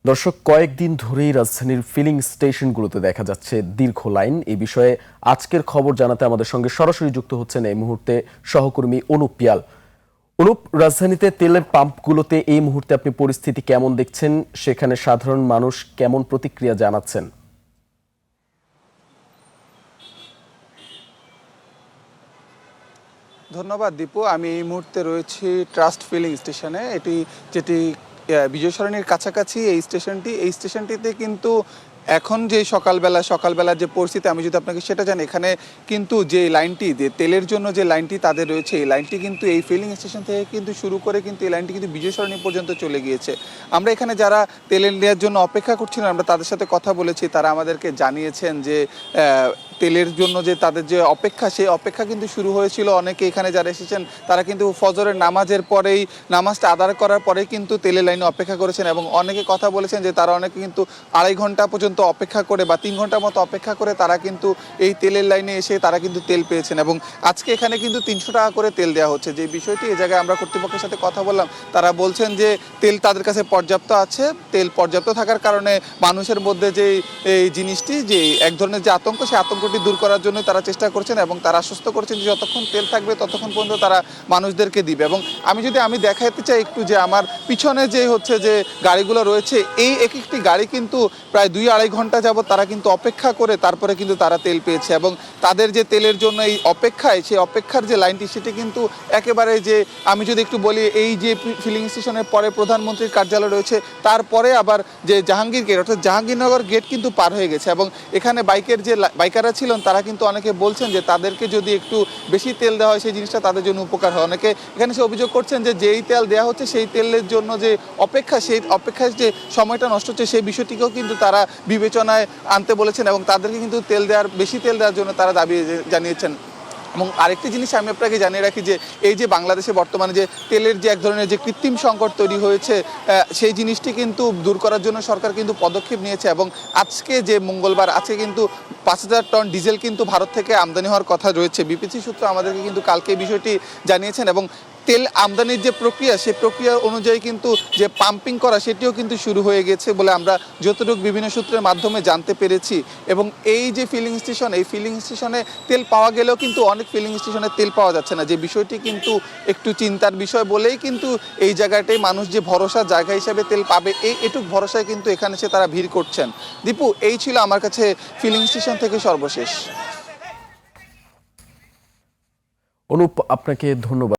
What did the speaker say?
দর্শক, কয়েকদিন ধরেই রাজধানীর ফিলিং স্টেশনগুলোতে দেখা যাচ্ছে দীর্ঘ লাইন। এই বিষয়ে আজকের খবর জানাতে আমাদের সঙ্গে সরাসরি যুক্ত হচ্ছেন এই মুহূর্তে সহকর্মী অনুপ পিয়াল। অনুপ, রাজধানীতে তেলের পাম্পগুলোতে এই মুহূর্তে আপনি পরিস্থিতি কেমন দেখছেন? সেখানে সাধারণ মানুষ কেমন প্রতিক্রিয়া জানাচ্ছেন? ধন্যবাদ দীপু। আমি এই মুহূর্তে রয়েছি ট্রাস্ট ফিলিং স্টেশনে। যেটি বিজয় সরণির কাছাকাছি এই স্টেশনটিতে কিন্তু এখন যে সকালবেলার যে পরিস্থিতি আমি যদি আপনাকে সেটা জানি, এখানে কিন্তু যে লাইনটি তেলের জন্য যে লাইনটি তাদের রয়েছে, এই লাইনটি কিন্তু এই ফিলিং স্টেশন থেকে কিন্তু শুরু করে কিন্তু এই লাইনটি কিন্তু বিজয় সরণি পর্যন্ত চলে গিয়েছে। আমরা এখানে যারা তেলের নেওয়ার জন্য অপেক্ষা করছিলাম, আমরা তাদের সাথে কথা বলেছি। তারা আমাদেরকে জানিয়েছেন যে তেলের জন্য যে তাদের যে অপেক্ষা, সেই অপেক্ষা কিন্তু শুরু হয়েছিল। অনেকে এখানে যারা এসেছেন তারা কিন্তু ফজরের নামাজটা আদায় করার পরেই কিন্তু তেলের লাইনে অপেক্ষা করেছেন, এবং অনেকে কথা বলেছেন যে তারা অনেকে কিন্তু 2.5 ঘন্টা পর্যন্ত অপেক্ষা করে বা 3 ঘন্টার মতো অপেক্ষা করে তারা কিন্তু এই তেলের লাইনে এসে তারা কিন্তু তেল পেয়েছেন। এবং আজকে এখানে কিন্তু 300 টাকা করে তেল দেওয়া হচ্ছে। যে বিষয়টি এই জায়গায় আমরা কর্তৃপক্ষের সাথে কথা বললাম, তারা বলছেন যে তেল তাদের কাছে পর্যাপ্ত আছে। তেল পর্যাপ্ত থাকার কারণে মানুষের মধ্যে যে এই জিনিসটি, যে এক ধরনের যে আতঙ্ক, সেই আতঙ্কটি দূর করার জন্য তারা চেষ্টা করছেন, এবং তারা আশ্বস্ত করছেন যে যতক্ষণ তেল থাকবে ততক্ষণ পর্যন্ত তারা মানুষদেরকে দিবে। এবং আমি দেখাতে চাই একটু, যে আমার পিছনে যে গাড়িগুলো রয়েছে, এই এক একটি গাড়ি কিন্তু প্রায় 2-2.5 ঘন্টা যাবত তারা কিন্তু অপেক্ষা করে তারপরে কিন্তু তারা তেল পেয়েছে। এবং তাদের যে তেলের জন্য এই সেই অপেক্ষার যে লাইনটি, সেটি কিন্তু একেবারে, যে আমি যদি একটু বলি, এই যে ফিলিং স্টেশনের পরে প্রধানমন্ত্রীর কার্যালয় রয়েছে, তারপরে আবার যে জাহাঙ্গীর গেট অর্থাৎ জাহাঙ্গীরনগর গেট কিন্তু পার হয়ে গেছে। এবং এখানে বাইকাররা ছিলেন, তারা কিন্তু অনেকে বলছেন যে তাদেরকে যদি একটু বেশি তেল দেওয়া হয় সেই জিনিসটা তাদের জন্য উপকার হয়। অনেকে এখানে সে অভিযোগ করছেন যে যেই তেল দেওয়া হচ্ছে সেই তেলের জন্য যে সেই অপেক্ষার যে সময়টা নষ্ট হচ্ছে, সেই বিষয়টিকেও কিন্তু তারা বিবেচনায় আনতে বলেছেন, এবং তাদেরকে কিন্তু বেশি তেল দেওয়ার জন্য তারা দাবি জানিয়েছেন। এবং আরেকটি জিনিস আমি আপনাকে জানিয়ে রাখি, যে এই যে বাংলাদেশে বর্তমানে যে তেলের যে এক ধরনের যে কৃত্রিম সংকট তৈরি হয়েছে, সেই জিনিসটি কিন্তু দূর করার জন্য সরকার কিন্তু পদক্ষেপ নিয়েছে। এবং আজকে যে মঙ্গলবার, আজকে কিন্তু 5,000 টন ডিজেল কিন্তু ভারত থেকে আমদানি হওয়ার কথা রয়েছে। বিপিসি সূত্র আমাদেরকে কিন্তু কালকে এই বিষয়টি জানিয়েছেন, এবং তেল আমদানির যে প্রক্রিয়া, সেই প্রক্রিয়া অনুযায়ী কিন্তু যে পাম্পিং করা, সেটিও কিন্তু শুরু হয়ে গেছে বলে আমরা যতটুকু বিভিন্ন সূত্রের মাধ্যমে জানতে পেরেছি। এবং এই যে ফিলিং স্টেশনে তেল পাওয়া গেলেও কিন্তু অনেক ফিলিং স্টেশনে তেল পাওয়া যাচ্ছে না, যে বিষয়টি কিন্তু একটু চিন্তার বিষয় বলেই কিন্তু এই জায়গাটাই মানুষ যে ভরসার জায়গা হিসেবে তেল পাবে, এটুক ভরসায় কিন্তু এখানে এসে তারা ভিড় করছেন। দীপু, এই ছিল আমার কাছে ফিলিং স্টেশন থেকে সর্বশেষ। অনুপ, আপনাকে ধন্যবাদ।